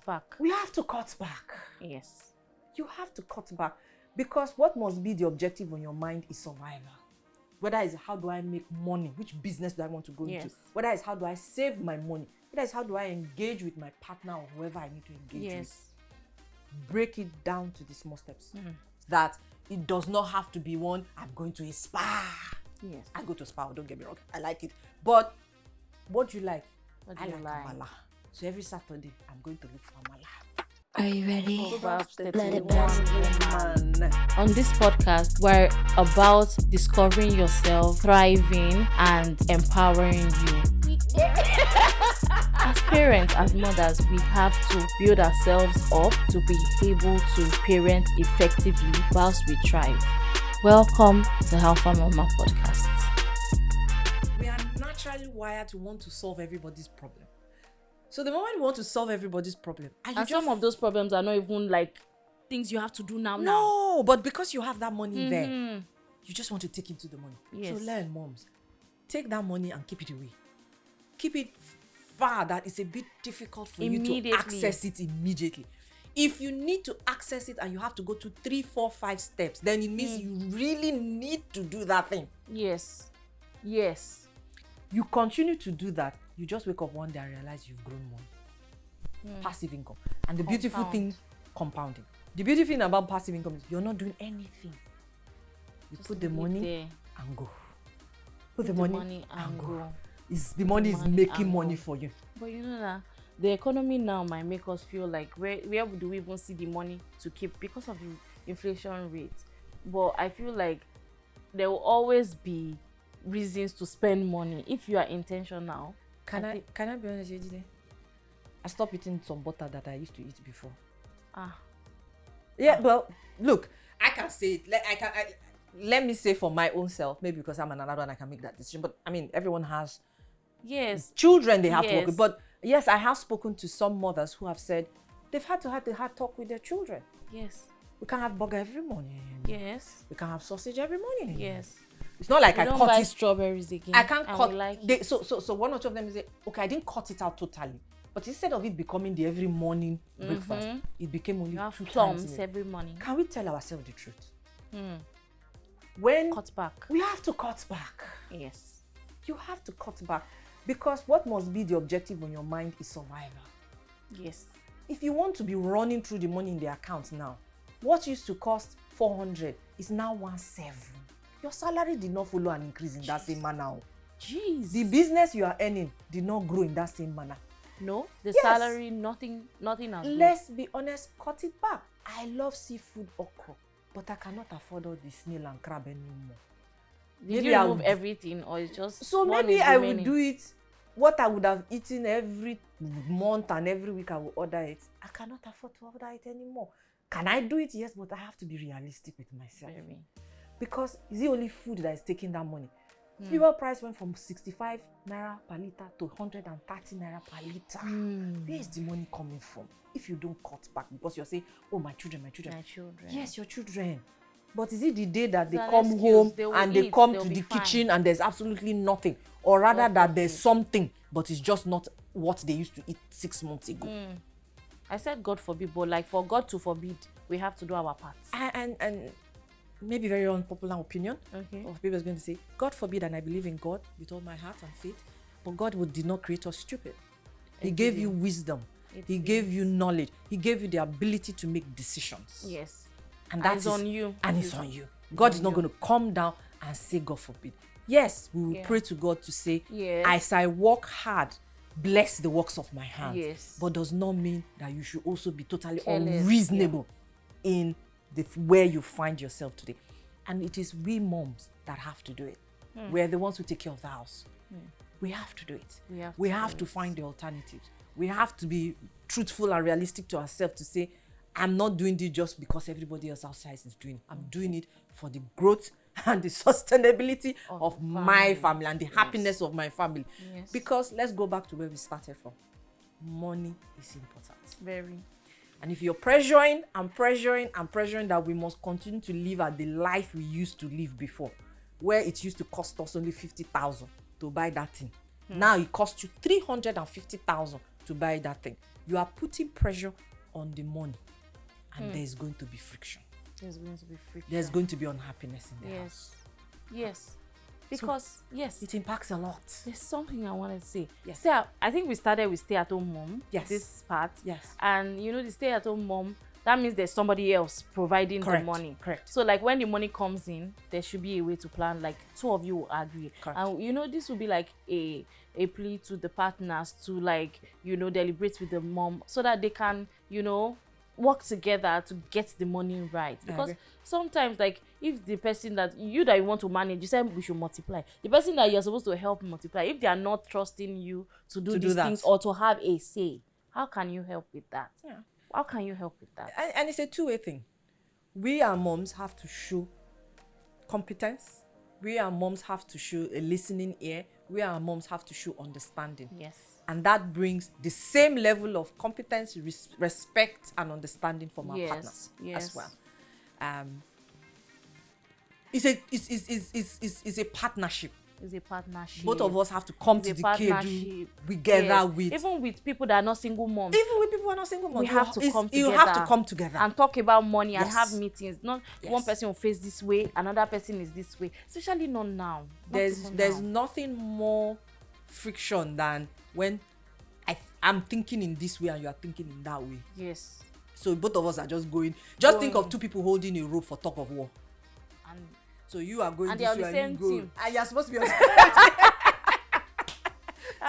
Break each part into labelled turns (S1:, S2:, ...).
S1: cut back.
S2: We have to cut back.
S1: Yes.
S2: You have to cut back because what must be the objective on your mind is survival. Whether it's how do I make money, which business do I want to go into, whether it's how do I save my money, whether it's how do I engage with my partner or whoever I need to engage with. Break it down to the small steps. That it does not have to be one, I'm going to a spa.
S1: Yes.
S2: I go to spa, don't get me wrong, I like it. But what do you like? I like amala. So every Saturday, I'm going to look for amala.
S3: Are you ready?
S1: Let it burn. On this podcast, we're about discovering yourself, thriving, and empowering you. As parents, as mothers, we have to build ourselves up to be able to parent effectively whilst we thrive. Welcome to Alpha Mama Podcast.
S2: We are naturally wired to want to solve everybody's problem. So the moment you want to solve everybody's problem,
S1: and some of those problems are not even like things you have to do now.
S2: No, but because you have that money there, you just want to take into the money.
S1: Yes.
S2: So learn, moms. Take that money and keep it away. Keep it far that it's a bit difficult for you to access it immediately. If you need to access it and you have to go to 3, 4, 5 steps, then it means you really need to do that thing.
S1: Yes.
S2: You continue to do that. You just wake up one day and realize you've grown money. Passive income. And the beautiful thing, compounding. The beautiful thing about passive income is you're not doing anything. You just put the money and go. Put the money and go. The money is making money for you.
S1: But you know that the economy now might make us feel like where do we even see the money to keep because of the inflation rate? But I feel like there will always be reasons to spend money if you are intentional.
S2: Can I be honest with you? I stopped eating some butter that I used to eat before. Well, look, I can say it. Let me say for my own self, maybe because I'm an adult and I can make that decision. But I mean, everyone has children they have to work with. But yes, I have spoken to some mothers who have said they've had to have the hard talk with their children.
S1: Yes.
S2: We can't have burger every morning.
S1: Yes.
S2: We can't have sausage every morning.
S1: Yes.
S2: It's not like
S1: I
S2: cut
S1: buy
S2: it.
S1: Strawberries again.
S2: I can't cut. So one or two of them say, okay, I didn't cut it out totally, but instead of it becoming the every morning breakfast, it became only 2 times
S1: every morning.
S2: Can we tell ourselves the truth? When
S1: cut back,
S2: we have to cut back.
S1: Yes,
S2: you have to cut back because what must be the objective on your mind is survival.
S1: Yes.
S2: If you want to be running through the money in the account now, what used to cost 400 is now 1,700. Your salary did not follow an increase in that same manner.
S1: Jeez.
S2: The business you are earning did not grow in that same manner.
S1: No, the salary, nothing has
S2: Let's be honest, cut it back. I love seafood okra, but I cannot afford all the snail and crab anymore.
S1: Did you remove everything or it's just
S2: so maybe I would do it what I would have eaten every month and every week I will order it. I cannot afford to order it anymore. Can I do it? Yes, but I have to be realistic with myself.
S1: Very.
S2: Because it's the only food that is taking that money. Fuel price went from 65 naira per litre to 130 naira per litre. Where is the money coming from? If you don't cut back because you're saying, oh, my children. Yes, your children. But is it the day that they come home and they come to the kitchen and there's absolutely nothing? Or rather that there's something, but it's just not what they used to eat 6 months ago.
S1: I said God forbid, but like for God to forbid, we have to do our parts.
S2: And maybe very unpopular opinion of people is going to say, God forbid, and I believe in God with all my heart and faith, but God did not create us stupid. He gave you wisdom. He gave you knowledge. He gave you the ability to make decisions.
S1: Yes.
S2: And that's
S1: on you.
S2: And it's on you. God is not going to come down and say, God forbid. Yes, we will pray to God to say, as I work hard, bless the works of my hands.
S1: Yes.
S2: But does not mean that you should also be totally unreasonable in where you find yourself today. And it is we moms that have to do it. We're the ones who take care of the house. We have to do it. We have to find the alternatives. We have to be truthful and realistic to ourselves to say, I'm not doing this just because everybody else outside is doing it. I'm doing it for the growth and the sustainability of my family and the happiness of my family.
S1: Yes.
S2: Because let's go back to where we started from. Money is important.
S1: Very.
S2: And if you're pressuring that we must continue to live at the life we used to live before, where it used to cost us only 50,000 to buy that thing. Now it costs you 350,000 to buy that thing. You are putting pressure on the money, and there's going to be friction.
S1: There's going to be friction.
S2: There's going to be unhappiness in the house.
S1: Yes. Because,
S2: it impacts a lot.
S1: There's something I want to say.
S2: Yes.
S1: I think we started with stay-at-home mom.
S2: Yes.
S1: This part.
S2: Yes.
S1: And the stay-at-home mom, that means there's somebody else providing the money.
S2: Correct.
S1: So like when the money comes in, there should be a way to plan. Like two of you will agree.
S2: Correct.
S1: And this will be like a plea to the partners to like, deliberate with the mom so that they can, work together to get the money right. Because sometimes, like, if the person that you want to manage, you say we should multiply, the person that you're supposed to help multiply, if they are not trusting you to do these things or to have a say, how can you help with that?
S2: Yeah.
S1: How can you help with that?
S2: And it's a two-way thing. We, our moms, have to show competence. We, our moms, have to show a listening ear. We, our moms, have to show understanding.
S1: Yes.
S2: And that brings the same level of competence, respect, and understanding from our partners as well. It's a partnership.
S1: It's a partnership.
S2: Both of us have to come to the table together with.
S1: Even with people that are not single moms.
S2: Even with people who are not single moms.
S1: We have to come together.
S2: You have to come together.
S1: And talk about money and have meetings. Not one person will face this way, another person is this way. Especially not now.
S2: There's nothing more friction than when I'm thinking in this way and you are thinking in that way.
S1: Yes.
S2: So both of us are just going. Just think of two people holding a rope for tug of war.
S1: And
S2: so you are going
S1: and
S2: this way and you go. And you're supposed to be on the same team.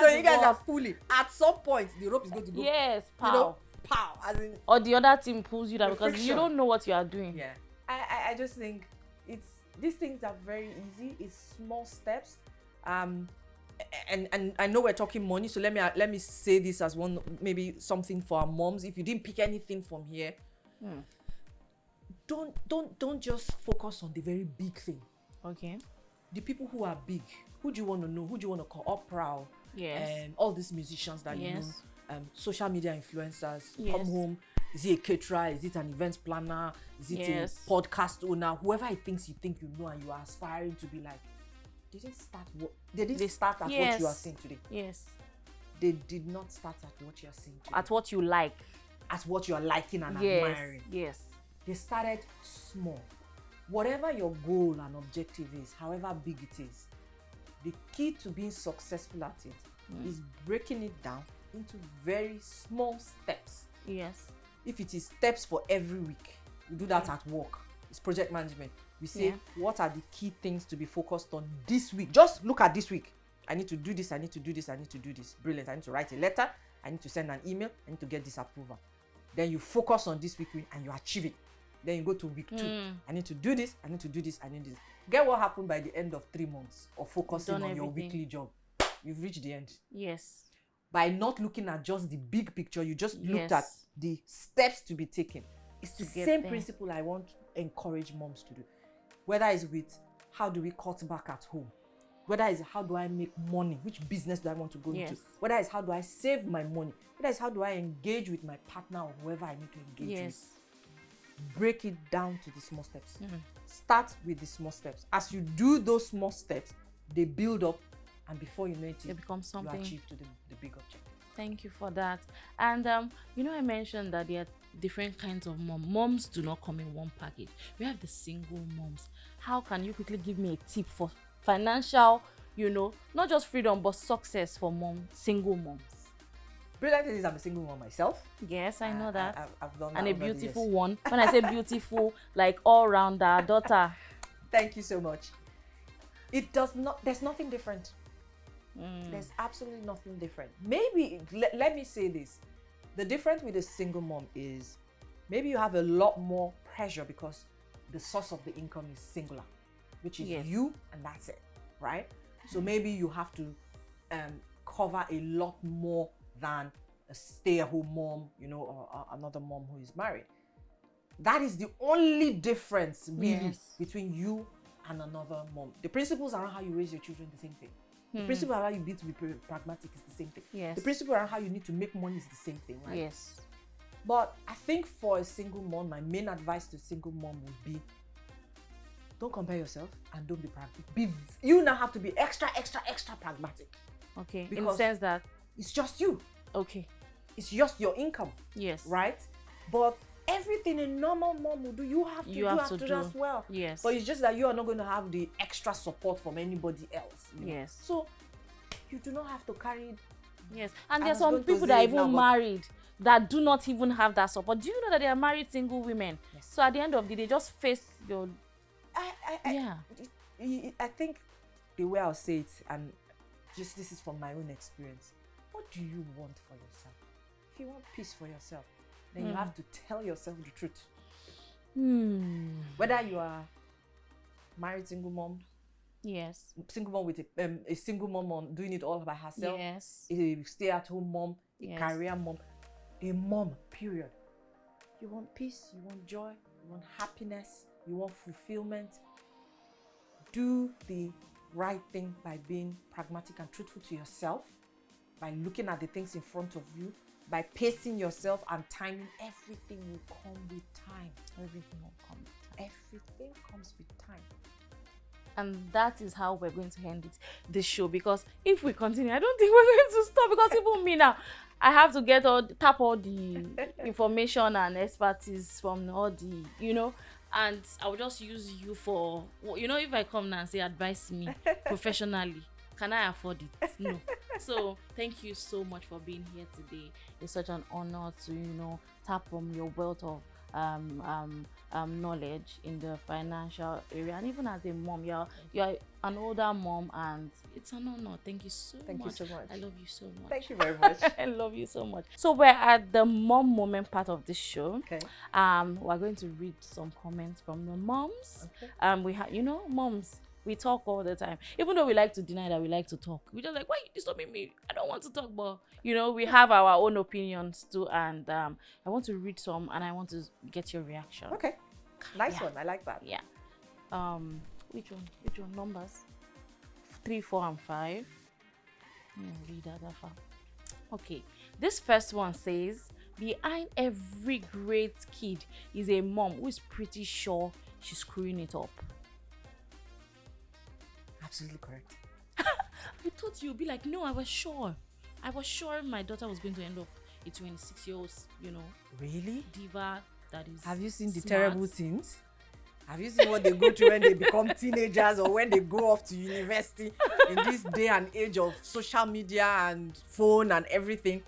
S2: So you guys are pulling. At some point, the rope is going to go.
S1: Yes, pow.
S2: Pow. As in,
S1: or the other team pulls you down because
S2: friction.
S1: you don't know what you are doing.
S2: Yeah. I just think these things are very easy. It's small steps. And I know we're talking money, so let me say this as one, maybe something for our moms. If you didn't pick anything from here, don't just focus on the very big thing.
S1: Okay.
S2: The people who are big, who do you want to know? Who do you want to call? Oprah, and all these musicians that you know, social media influencers. Come home. Is he a caterer? Is it an events planner? Is it a podcast owner? Whoever it thinks you think you know and you are aspiring to be like. They didn't start at what you are saying today.
S1: Yes.
S2: They did not start at what you are saying today.
S1: At what you like.
S2: At what you are liking and admiring.
S1: Yes.
S2: They started small. Whatever your goal and objective is, however big it is, the key to being successful at it is breaking it down into very small steps.
S1: Yes.
S2: If it is steps for every week, we do that at work. It's project management. We say, what are the key things to be focused on this week? Just look at this week. I need to do this, I need to do this, I need to do this. Brilliant. I need to write a letter. I need to send an email. I need to get this approval. Then you focus on this week and you achieve it. Then you go to week 2. I need to do this, I need to do this, I need this. Get what happened by the end of 3 months of focusing on your weekly job. You've reached the end.
S1: Yes.
S2: By not looking at just the big picture, you just looked at the steps to be taken. It's the same principle I want to encourage moms to do. Whether it's with how do we cut back at home, whether it's how do I make money, which business do I want to go into, whether it's how do I save my money, whether it's how do I engage with my partner or whoever I need to engage with. Break it down to the small steps. Start with the small steps. As you do those small steps, they build up, and before you know it,
S1: it becomes something.
S2: You achieve to the big objective.
S1: Thank you for that. And I mentioned that there are different kinds of moms. Moms do not come in one package. We have the single moms. How can you quickly give me a tip for financial, not just freedom but success for single moms?
S2: Brilliant thing is I'm a single mom myself.
S1: Yes, I know that.
S2: I've done that.
S1: And a beautiful one. When I say beautiful, like all rounder daughter.
S2: Thank you so much. There's nothing different. There's absolutely nothing different. Maybe, let me say this. The difference with a single mom is maybe you have a lot more pressure because the source of the income is singular, which is you and that's it, right? So maybe you have to cover a lot more than a stay-at-home mom, or another mom who is married. That is the only difference really between you and another mom. The principles around how you raise your children, the same thing. The principle around how you need to be pragmatic is the same thing.
S1: Yes.
S2: The principle around how you need to make money is the same thing, right?
S1: Yes.
S2: But I think for a single mom, my main advice to a single mom would be, don't compare yourself and don't be pragmatic. You now have to be extra pragmatic.
S1: Okay.
S2: Because
S1: in the sense that
S2: it's just you.
S1: Okay.
S2: it's just your income.
S1: Yes.
S2: Right? But everything a normal mom will do, you have to do as well.
S1: Yes.
S2: But it's just that you are not going to have the extra support from anybody else.
S1: Yes.
S2: So you do not have to carry.
S1: Yes. And there's some people that are even married that do not even have that support. Do you know that they are married single women? Yes. So at the end of the day, just face your.
S2: I think the way I'll say it, and just this is from my own experience. What do you want for yourself? If you want peace for yourself, then you have to tell yourself the truth. Whether you are married single mom,
S1: yes,
S2: single mom with a single mom on doing it all by herself,
S1: yes,
S2: a stay-at-home mom,
S1: yes,
S2: a career mom, a mom, period. You want peace, you want joy, you want happiness, you want fulfillment. Do the right thing by being pragmatic and truthful to yourself, by looking at the things in front of you, by pacing yourself and timing. Everything will come with time.
S1: Everything will come with time.
S2: Everything comes with time.
S1: And that is how we're going to end this show, because if we continue, I don't think we're going to stop, because even me now, I have to tap all the information and expertise from all the, and I will just use you for, if I come now and say advise me professionally, can I afford it? No. So thank you so much for being here today. It's such an honor to, tap from your wealth of knowledge in the financial area, and even as a mom, you're an older mom, and it's an honor. Thank you so much.
S2: Thank you so much.
S1: I love you so much.
S2: Thank you very much.
S1: I love you so much. So we're at the mom moment part of this show.
S2: Okay.
S1: We're going to read some comments from the moms. Okay. We have, moms, we talk all the time. Even though we like to deny that we like to talk, we're just like, why are you disturbing me? I don't want to talk, but we have our own opinions too. And I want to read some, and I want to get your reaction.
S2: Okay, nice one. I like that.
S1: Yeah. Which one? Numbers 3, 4, and 5. Read that far. Okay. This first one says, behind every great kid is a mom who is pretty sure she's screwing it up.
S2: Absolutely correct.
S1: I thought you'd be like, no, I was sure my daughter was going to end up a 26-year-old,
S2: Really?
S1: diva that is.
S2: Have you seen the
S1: smart.
S2: terrible things? Have you seen what they go through when they become teenagers, or when they go off to university in this day and age of social media and phone and everything?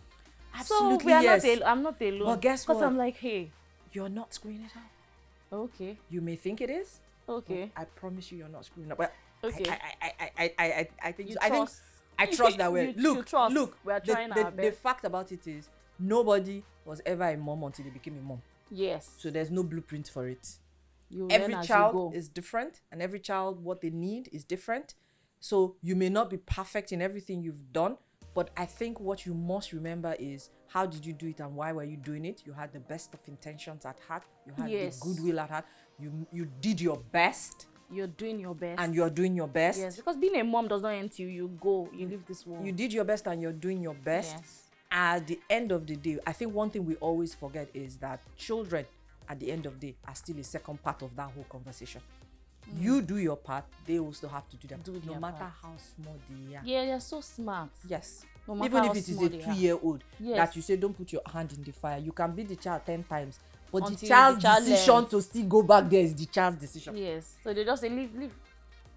S2: Absolutely,
S1: so we are
S2: yes.
S1: I'm not alone.
S2: But guess what?
S1: Because I'm like, hey,
S2: you're not screwing it up.
S1: Okay.
S2: You may think it is.
S1: Okay.
S2: I promise you, you're not screwing up. But
S1: okay.
S2: I think
S1: you
S2: so.
S1: trust.
S2: I trust that way.
S1: Look. We are trying our best.
S2: The fact about it is, nobody was ever a mom until they became a mom.
S1: Yes.
S2: So there's no blueprint for it.
S1: You
S2: every child is different, and every child, what they need is different. So you may not be perfect in everything you've done, but I think what you must remember is, how did you do it and why were you doing it? You had the best of intentions at heart. You had the goodwill at heart. You did your best.
S1: You're doing your best.
S2: And you're doing your best.
S1: Yes, because being a mom does not end till you go. You leave this world.
S2: You did your best and you're doing your best.
S1: Yes.
S2: At the end of the day, I think one thing we always forget is that children, at the end of the day, are still a second part of that whole conversation. You do your part, they also have to do their part. No matter how small they are.
S1: Yeah, they're so smart.
S2: Yes.
S1: No matter
S2: even
S1: how
S2: if it is
S1: small
S2: a 3-year-old that you say, don't put your hand in the fire, you can beat the child 10 times. But
S1: until
S2: the child's decision
S1: learns
S2: to still go back there is the child's decision.
S1: Yes. So they just say, leave.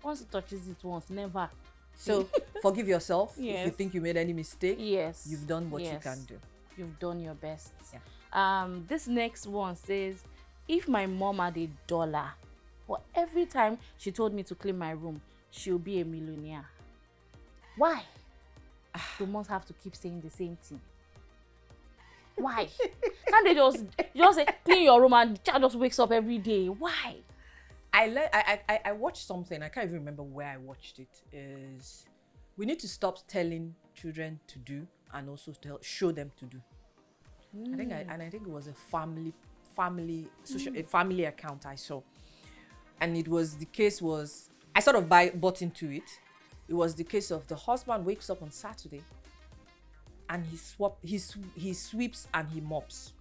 S1: Once it touches it once, never.
S2: So forgive yourself
S1: yes.
S2: if you think you made any mistake.
S1: Yes.
S2: You've done what you can do.
S1: You've done your best.
S2: Yeah.
S1: This next one says, if my mom had $1 for every time she told me to clean my room, she'll be a millionaire. Why? They must have to keep saying the same thing. Why? Can't they just say clean your room and the child just wakes up every day? Why?
S2: I watched something. I can't even remember where I watched it. Is we need to stop telling children to do and also show them to do. I think it was a family account I saw, and it was the case was I sort of bought into it. It was the case of the husband wakes up on Saturday and he sweeps and he mops.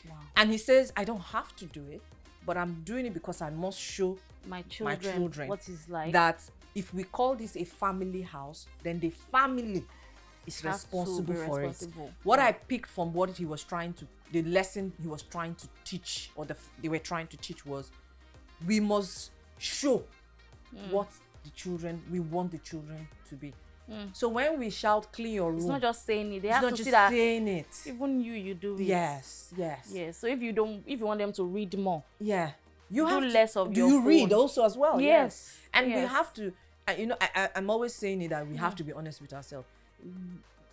S1: Wow.
S2: And he says, I don't have to do it, but I'm doing it because I must show
S1: my children
S2: what
S1: it's like.
S2: That if we call this a family house, then the family is
S1: Have to
S2: responsible
S1: be
S2: for
S1: responsible.
S2: it. What I picked from what he was trying to, the lesson he was trying to teach, or they were trying to teach, was we must show what we want the children to be. So when we shout clean your room,
S1: It's not just saying it. They
S2: it's
S1: have
S2: not
S1: to
S2: just
S1: see that
S2: saying it.
S1: even you do it.
S2: Yes.
S1: Yes. So if you want them to read more,
S2: Yeah. You
S1: do
S2: have
S1: less
S2: to,
S1: of
S2: do
S1: your
S2: you read
S1: phone.
S2: also as well?
S1: Yes.
S2: And we
S1: Yes.
S2: have to, I'm always saying it, that we have to be honest with ourselves.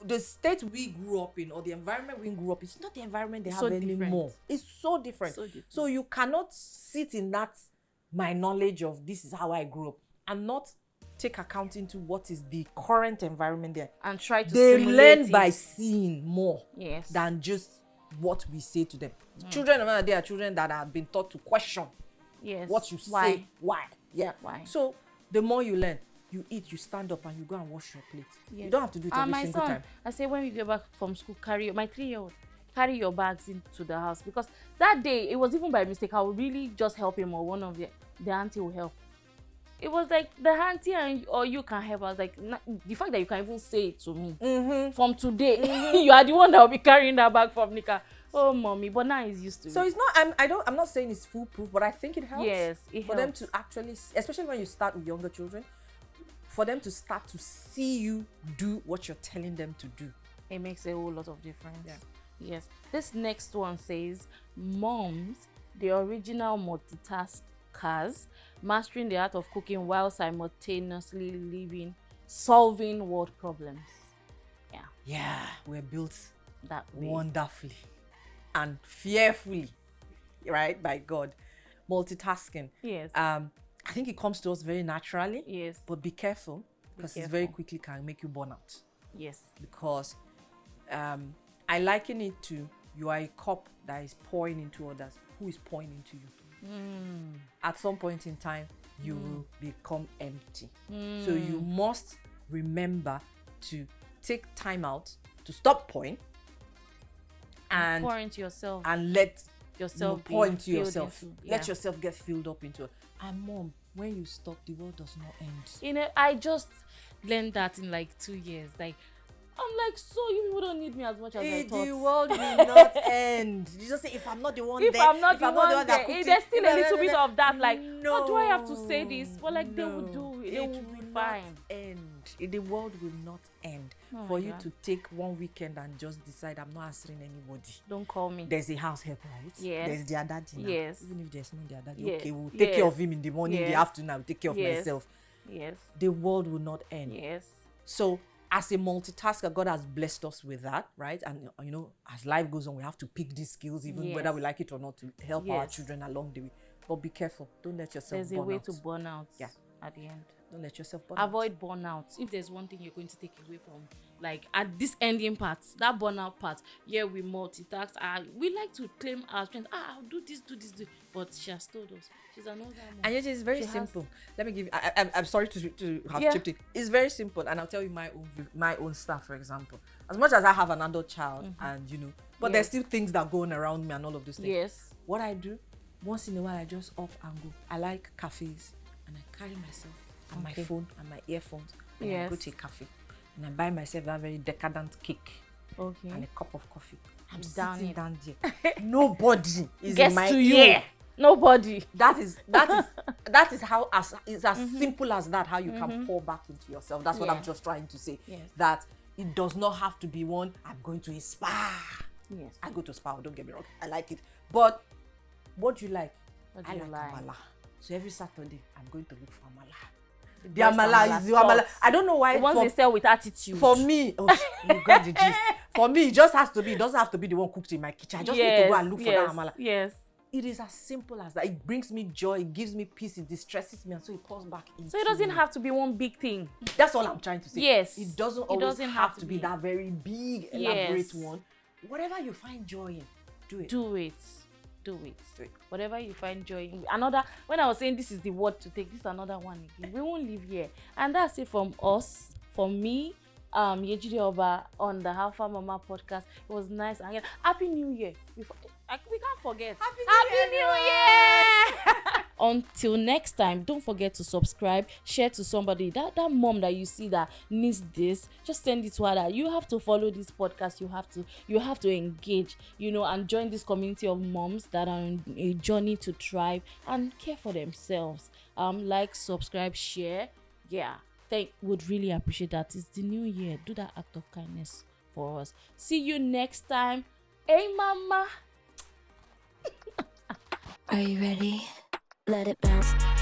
S2: The state we grew up in, or the environment we grew up in, it's not the environment they
S1: It's
S2: have
S1: so different.
S2: anymore. It's so different.
S1: So different.
S2: So you cannot sit in that, my knowledge of this is how I grew up, and not take account into what is the current environment there.
S1: and try to
S2: They
S1: simulate
S2: learn
S1: it.
S2: by seeing more
S1: Yes.
S2: than just what we say to them. Children, they are children that have been taught to question
S1: Yes.
S2: what you
S1: Why?
S2: say. Why? Yeah.
S1: Why?
S2: So the more you learn, you eat, you stand up, and you go and wash your plate.
S1: Yes.
S2: You don't have to do it every
S1: My
S2: single
S1: son,
S2: time.
S1: I say when we go back from school, my 3-year-old, carry your bags into the house, because that day it was even by mistake. I would really just help him, or one of the auntie will help. It was like the auntie or you can help. I was like, the fact that you can even say it to me from today, you are the one that will be carrying that bag from Nika. Oh, mommy, but now he's used to
S2: So
S1: it.
S2: it's not. I'm not saying it's foolproof, but I think it helps.
S1: Yes, it
S2: for
S1: helps.
S2: them to actually, especially when you start with younger children, for them to start to see you do what you're telling them to do.
S1: It makes a whole lot of difference.
S2: Yeah.
S1: Yes. This next one says, moms, the original multitaskers, mastering the art of cooking while simultaneously solving world problems. Yeah,
S2: Yeah, we're built
S1: that way.
S2: wonderfully and fearfully, right, by God. Multitasking.
S1: Yes.
S2: I think it comes to us very naturally.
S1: Yes.
S2: But be careful, because it very quickly can make you burn out.
S1: Yes.
S2: Because I liken it to, you are a cup that is pouring into others. Who is pouring into you? At some point in time, you will become empty. So you must remember to take time out to stop pouring and
S1: pour into yourself.
S2: and let
S1: Yourself
S2: pour
S1: be
S2: into
S1: filled
S2: yourself.
S1: into,
S2: Let
S1: yeah.
S2: yourself get filled up into it. And mom, when you stop, the world does not end.
S1: I just learned that in like 2 years. Like, I'm like, so you people don't need me as much as I thought.
S2: The world will not end. You just say, if I'm not the one
S1: If
S2: there,
S1: I'm not the one
S2: that
S1: there,
S2: cooked
S1: there's
S2: it,
S1: still a little bit of that. Like,
S2: no,
S1: do I have to say this? But like, they will do it. They will be
S2: not
S1: fine.
S2: end. The world will not end.
S1: Oh
S2: For
S1: my
S2: you
S1: God.
S2: to take one weekend and just decide, I'm not answering anybody.
S1: Don't call me.
S2: There's a house help, right?
S1: Yes.
S2: There's their daddy now.
S1: Yes.
S2: Even if there's no their daddy,
S1: Yes.
S2: okay, we'll take care
S1: Yes.
S2: of him in the morning, in the
S1: Yes.
S2: afternoon, I'll take care of
S1: Yes.
S2: myself.
S1: Yes.
S2: The world will not end.
S1: Yes.
S2: So as a multitasker, God has blessed us with that, right? And as life goes on, we have to pick these skills, even
S1: Yes.
S2: whether we like it or not, to help our
S1: Yes.
S2: children along the way. But be careful. Don't let yourself
S1: There's a
S2: burn
S1: way
S2: out.
S1: to burn out.
S2: Yeah.
S1: At the end.
S2: Don't let yourself burn out.
S1: Avoid burnout. If there's one thing you're going to take away from, like, at this ending part, that burnout part, yeah, we multitask. We like to claim our strength. I'll do this. But she has told us she's another mom.
S2: And it is very
S1: She has-
S2: simple. Let me give you. I'm sorry to have
S1: Yeah.
S2: chipped in. It's very simple, and I'll tell you my own stuff. For example, as much as I have an adult child, and but there's
S1: Yes.
S2: still things that go on around me and all of those things.
S1: Yes.
S2: What I do, once in a while, I just up and go. I like cafes, and I carry myself and my
S1: Okay.
S2: phone and my earphones, and I
S1: Yes.
S2: go to a cafe, and I buy myself that very decadent cake
S1: Okay.
S2: and a cup of coffee. I'm
S1: Down
S2: sitting
S1: it.
S2: down there. Nobody is
S1: Gets
S2: in my
S1: to you.
S2: ear.
S1: Nobody.
S2: That is how it's as simple as that, how you can pour back into yourself. That's what
S1: Yeah.
S2: I'm just trying to say.
S1: Yes.
S2: That it does not have to be one, I'm going to a spa.
S1: Yes.
S2: I go to spa, don't get me wrong, I like it. But what do you like?
S1: What do
S2: I
S1: you
S2: like
S1: like?
S2: amala. So every Saturday I'm going to look for amala. The
S1: best
S2: amala is the amala.
S1: spots.
S2: I don't know why.
S1: The ones they sell with attitude.
S2: For me, you got the gist. For me, it just has to be. It doesn't have to be the one cooked in my kitchen. I just need to go and look for that amala.
S1: Yes.
S2: It is as simple as that. It brings me joy. It gives me peace. It distresses me, and so it pours back into
S1: So it doesn't
S2: me.
S1: have to be one big thing.
S2: That's all I'm trying to say.
S1: Yes.
S2: It doesn't
S1: It
S2: always
S1: doesn't
S2: have
S1: have
S2: to
S1: to
S2: be
S1: be.
S2: that very big, elaborate
S1: Yes.
S2: one. Whatever you find joy in, do it.
S1: Do it. Do it.
S2: Do it.
S1: Whatever you find joy in. When I was saying this is the word to take, this is another one again. We won't leave here. And that's it from us. From me, Yejide Oba on the Alpha Mama podcast. It was nice. And Happy New Year. We can't forget.
S2: Happy New Year,
S1: New Year! Until next time, don't forget to subscribe, share to somebody. That mom that you see that needs this, just send it to her. That you have to follow this podcast. You have to engage, and join this community of moms that are on a journey to thrive and care for themselves. Like, subscribe, share. Yeah, would really appreciate that. It's the new year. Do that act of kindness for us. See you next time. Hey, mama.
S3: Are you ready? Let it bounce.